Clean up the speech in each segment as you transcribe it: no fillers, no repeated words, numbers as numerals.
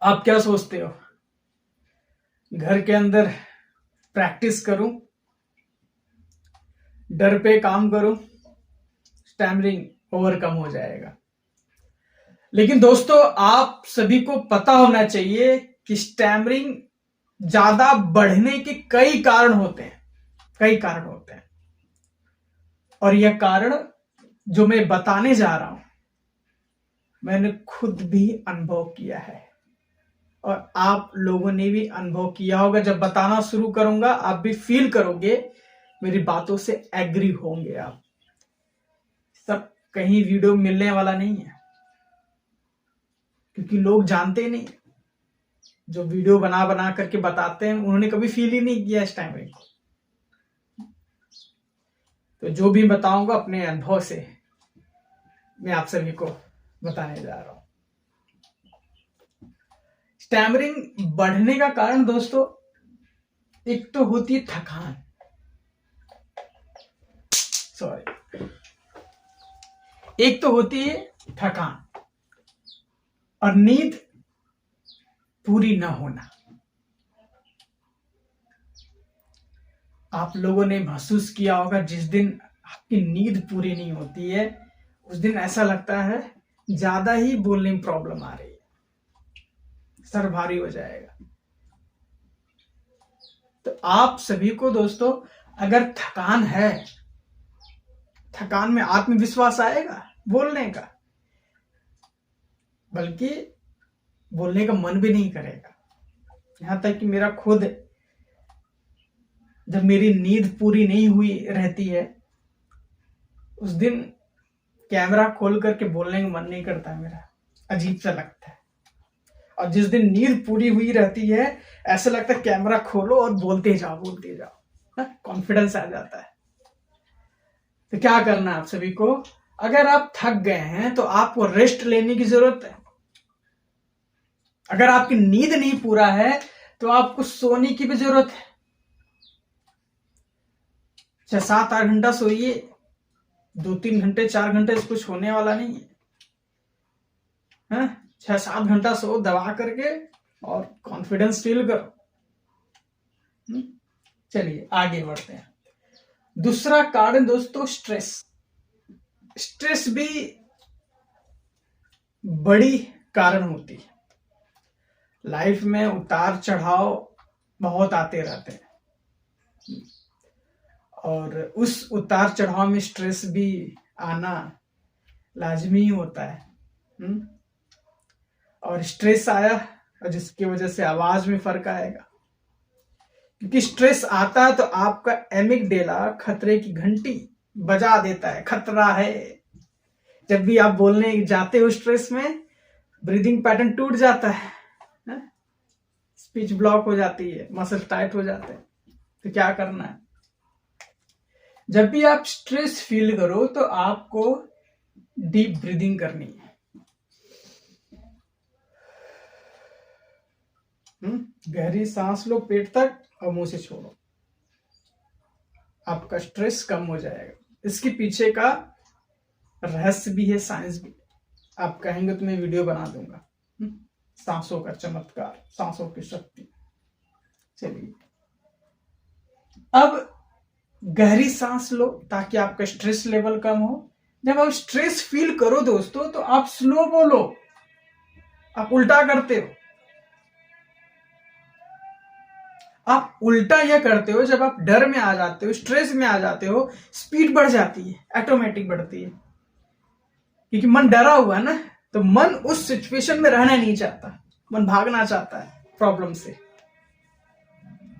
आप क्या सोचते हो? घर के अंदर प्रैक्टिस करूं, डर पे काम करूं, स्टैमरिंग ओवरकम हो जाएगा। लेकिन दोस्तों, आप सभी को पता होना चाहिए कि स्टैमरिंग ज्यादा बढ़ने के कई कारण होते हैं। और यह कारण जो मैं बताने जा रहा हूं, मैंने खुद भी अनुभव किया है और आप लोगों ने भी अनुभव किया होगा। जब बताना शुरू करूंगा आप भी फील करोगे, मेरी बातों से एग्री होंगे। आप सब कहीं वीडियो मिलने वाला नहीं है, क्योंकि लोग जानते नहीं। जो वीडियो बना बना करके बताते हैं उन्होंने कभी फील ही नहीं किया इस टाइम को। तो जो भी बताऊंगा अपने अनुभव से मैं आप सभी को बताने जा रहा हूं। स्टैमरिंग बढ़ने का कारण दोस्तों, एक तो होती है थकान, एक तो होती है थकान और नींद पूरी ना होना। आप लोगों ने महसूस किया होगा, जिस दिन आपकी नींद पूरी नहीं होती है उस दिन ऐसा लगता है ज्यादा ही बोलने में प्रॉब्लम आ रही है, सर भारी हो जाएगा। तो आप सभी को दोस्तों, अगर थकान है, थकान में आत्मविश्वास आएगा बोलने का, बल्कि बोलने का मन भी नहीं करेगा। यहां तक कि मेरा खुद, जब मेरी नींद पूरी नहीं हुई रहती है उस दिन कैमरा खोल करके बोलने का मन नहीं करता मेरा, अजीब सा लगता है। और जिस दिन नींद पूरी हुई रहती है ऐसा लगता है कैमरा खोलो और बोलते जाओ, कॉन्फिडेंस आ जाता है। तो क्या करना है आप सभी को, अगर आप थक गए हैं तो आपको रेस्ट लेने की जरूरत है। अगर आपकी नींद नहीं पूरा है तो आपको सोने की भी जरूरत है। 6-7-8 घंटा सोइए, 2-3 घंटे 4 घंटे से कुछ होने वाला नहीं है। 6-7 घंटा सो दबा करके और कॉन्फिडेंस फील करो। चलिए आगे बढ़ते हैं। दूसरा कारण दोस्तों, स्ट्रेस भी बड़ी कारण होती है। लाइफ में उतार चढ़ाव बहुत आते रहते हैं और उस उतार चढ़ाव में स्ट्रेस भी आना लाजमी होता है। और स्ट्रेस आया और जिसकी वजह से आवाज में फर्क आएगा, क्योंकि स्ट्रेस आता है तो आपका एमिगडेला खतरे की घंटी बजा देता है, खतरा है। जब भी आप बोलने जाते हो स्ट्रेस में, ब्रीदिंग पैटर्न टूट जाता है, स्पीच ब्लॉक हो जाती है, मसल टाइट हो जाते हैं। तो क्या करना है, जब भी आप स्ट्रेस फील करो तो आपको डीप ब्रीदिंग करनी है। गहरी सांस लो पेट तक और मुंह से छोड़ो, आपका स्ट्रेस कम हो जाएगा। इसके पीछे का रहस्य भी है, साइंस भी। आप कहेंगे तो मैं वीडियो बना दूंगा, सांसों का चमत्कार, सांसों की शक्ति। चलिए अब गहरी सांस लो ताकि आपका स्ट्रेस लेवल कम हो। जब आप स्ट्रेस फील करो दोस्तों तो आप स्लो बोलो, आप उल्टा करते हो। आप उल्टा यह करते हो, जब आप डर में आ जाते हो, स्ट्रेस में आ जाते हो, स्पीड बढ़ जाती है, ऑटोमेटिक बढ़ती है, क्योंकि मन डरा हुआ है ना। तो मन उस सिचुएशन में रहना नहीं चाहता, मन भागना चाहता है प्रॉब्लम से,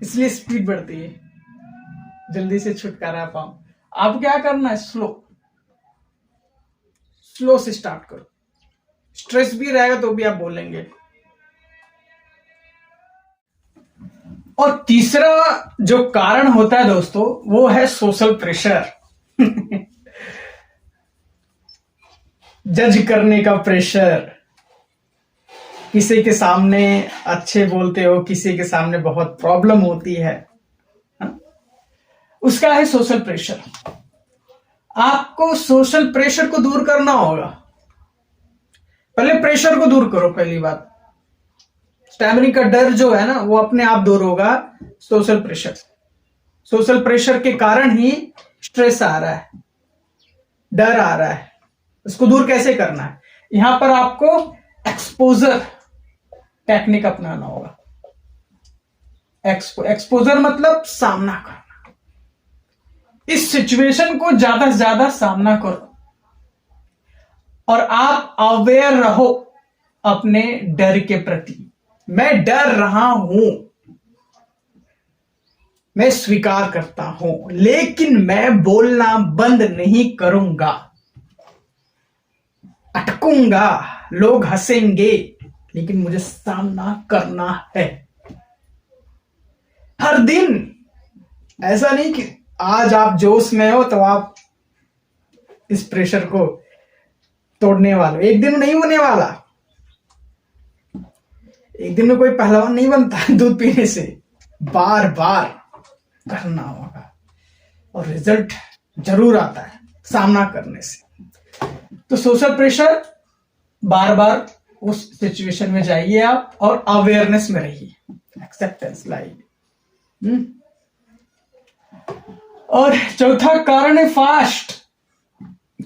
इसलिए स्पीड बढ़ती है, जल्दी से छुटकारा पाओ। आप क्या करना है, स्लो से स्टार्ट करो। स्ट्रेस भी रहेगा तो भी आप बोलेंगे। और तीसरा जो कारण होता है दोस्तों, वो है सोशल प्रेशर। जज करने का प्रेशर। किसी के सामने अच्छे बोलते हो, किसी के सामने बहुत प्रॉब्लम होती है, उसका है सोशल प्रेशर। आपको सोशल प्रेशर को दूर करना होगा। पहले प्रेशर को दूर करो, पहली बात। स्टैमरिंग का डर जो है ना वो अपने आप दूर होगा सोशल प्रेशर। सोशल प्रेशर के कारण ही स्ट्रेस आ रहा है, डर आ रहा है। इसको दूर कैसे करना है? यहां पर आपको एक्सपोजर टेक्निक अपनाना होगा। एक्सपोजर मतलब सामना करना। इस सिचुएशन को ज्यादा से ज्यादा सामना करो और आप अवेयर रहो अपने डर के प्रति। मैं डर रहा हूं, मैं स्वीकार करता हूं, लेकिन मैं बोलना बंद नहीं करूंगा। अटकूंगा, लोग हंसेंगे, लेकिन मुझे सामना करना है हर दिन। ऐसा नहीं कि आज आप जोश में हो तो आप इस प्रेशर को तोड़ने वाले। एक दिन नहीं होने वाला। एक दिन में कोई पहलवान नहीं बनता दूध पीने से। बार बार करना होगा और रिजल्ट जरूर आता है सामना करने से। तो सोशल प्रेशर, बार बार उस सिचुएशन में जाइए आप और अवेयरनेस में रहिए, एक्सेप्टेंस लाइए। और चौथा कारण है फास्ट।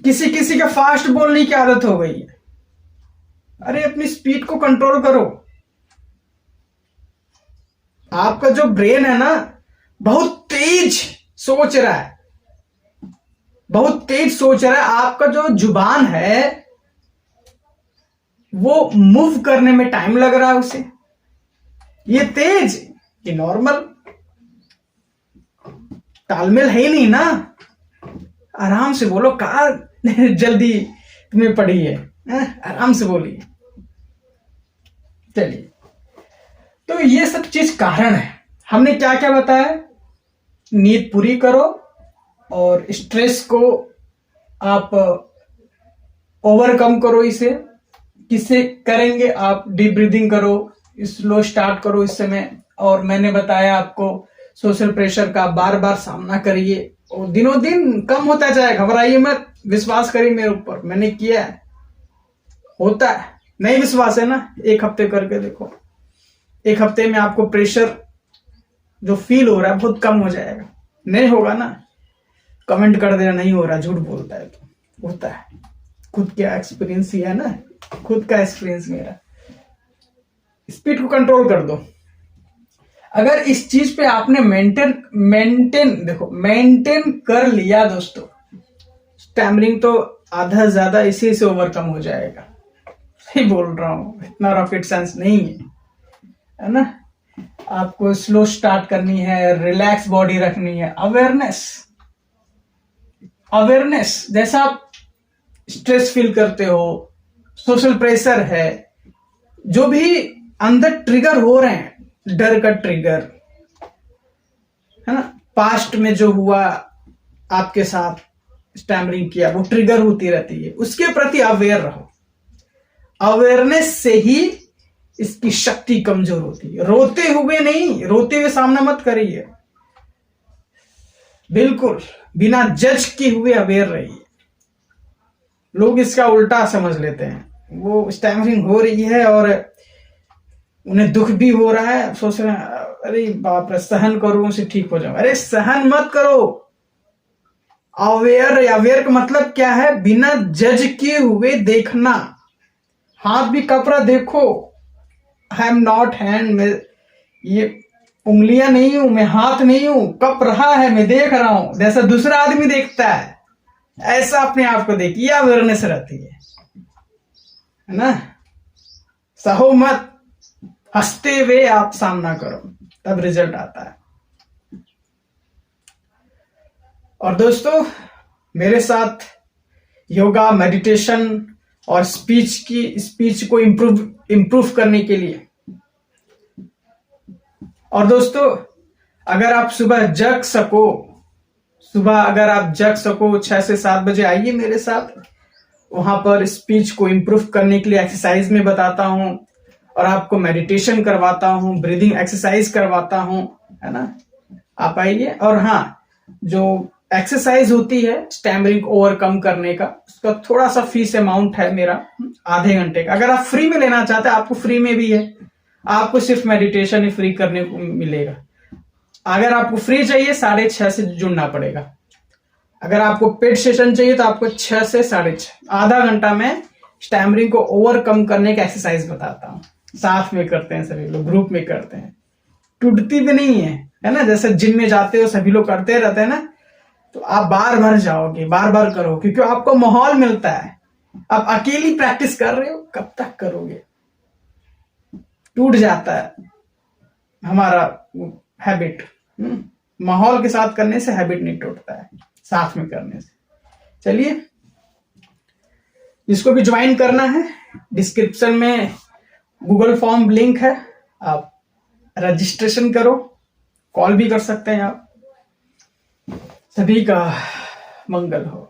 किसी किसी का फास्ट बोलने की आदत हो गई है। अरे अपनी स्पीड को कंट्रोल करो। आपका जो ब्रेन है ना बहुत तेज सोच रहा है, बहुत तेज सोच रहा है। आपका जो जुबान है वो मूव करने में टाइम लग रहा है उसे। ये तेज, ये नॉर्मल, तालमेल है ही नहीं ना। आराम से बोलो, कहा जल्दी तुम्हें पड़ी है, आराम से बोलिए। चलिए, तो ये सब चीज कारण है। हमने क्या क्या बताया? नींद पूरी करो और स्ट्रेस को आप ओवरकम करो। इसे किससे करेंगे? आप डीप ब्रीदिंग करो, स्लो स्टार्ट करो इस समय। और मैंने बताया आपको सोशल प्रेशर का बार बार सामना करिए और दिनों दिन कम होता जाए। घबराइए मत, विश्वास करिए मेरे ऊपर, मैंने किया है, होता है। नहीं विश्वास है ना, एक हफ्ते करके देखो। एक हफ्ते में आपको प्रेशर जो फील हो रहा है बहुत कम हो जाएगा। नहीं होगा ना, कमेंट कर देना नहीं हो रहा, झूठ बोलता है। तो होता है, खुद का एक्सपीरियंस ही है ना, खुद का एक्सपीरियंस मेरा। स्पीड को कंट्रोल कर दो। अगर इस चीज पे आपने मेंटेन कर लिया दोस्तों, स्टैमरिंग तो आधा ज्यादा इसी से ओवरकम हो जाएगा। सही बोल रहा हूं, इतना रॉकेट साइंस नहीं है ना। आपको स्लो स्टार्ट करनी है, रिलैक्स बॉडी रखनी है, अवेयरनेस। जैसा आप स्ट्रेस फील करते हो, सोशल प्रेशर है, जो भी अंदर ट्रिगर हो रहे हैं, डर का ट्रिगर है ना, पास्ट में जो हुआ आपके साथ स्टैमरिंग किया वो ट्रिगर होती रहती है, उसके प्रति अवेयर रहो। अवेयरनेस से ही इसकी शक्ति कमजोर होती है। रोते हुए नहीं, रोते हुए सामना मत करिए, बिल्कुल बिना जज किए हुए अवेयर रहिए। लोग इसका उल्टा समझ लेते हैं, वो स्टैमरिंग हो रही है और उन्हें दुख भी हो रहा है, सोच रहे हैं अरे बाप रे सहन करो उसे ठीक हो जाओ। अरे सहन मत करो। अवेयर का मतलब क्या है? बिना जज किए हुए देखना। हाथ भी कपड़ा देखो, आई एम नॉट हैंड, में ये उंगलियां नहीं हूं, मैं हाथ नहीं हूं, कप रहा है, मैं देख रहा हूं, जैसा दूसरा आदमी देखता है ऐसा अपने आप को देखिए। अवेयरनेस रहती है ना। सहो मत, हंसते हुए आप सामना करो, तब रिजल्ट आता है। और दोस्तों, मेरे साथ योगा, मेडिटेशन और स्पीच को इंप्रूव करने के लिए। और दोस्तों, अगर आप सुबह जग सको 6 से 7 बजे आइए मेरे साथ। वहां पर स्पीच को इंप्रूव करने के लिए एक्सरसाइज में बताता हूं और आपको मेडिटेशन करवाता हूं, ब्रीदिंग एक्सरसाइज करवाता हूं, है ना। आप आइए। और हाँ, जो एक्सरसाइज होती है स्टैमरिंग को ओवरकम करने का, उसका थोड़ा सा फीस अमाउंट है मेरा, आधे घंटे का। अगर आप फ्री में लेना चाहते हैं, आपको फ्री में भी है, आपको सिर्फ मेडिटेशन ही फ्री करने को मिलेगा। अगर आपको फ्री चाहिए 6:30 से जुड़ना पड़ेगा। अगर आपको पेड सेशन चाहिए तो आपको 6 से 6:30 आधा घंटा में स्टैमरिंग को ओवरकम करने का एक्सरसाइज बताता हूँ। साथ में करते हैं, सभी लोग ग्रुप में करते हैं, टूटती भी नहीं है ना। जैसे जिम में जाते हो सभी लोग करते रहते हैं ना, तो आप बार बार जाओगे, बार बार करो, क्योंकि आपको माहौल मिलता है। आप अकेली प्रैक्टिस कर रहे हो, कब तक करोगे? टूट जाता है हमारा हैबिट। माहौल के साथ करने से हैबिट नहीं टूटता है, साथ में करने से। चलिए, जिसको भी ज्वाइन करना है, डिस्क्रिप्शन में गूगल फॉर्म लिंक है, आप रजिस्ट्रेशन करो, कॉल भी कर सकते हैं आप। सभी का मंगल हो।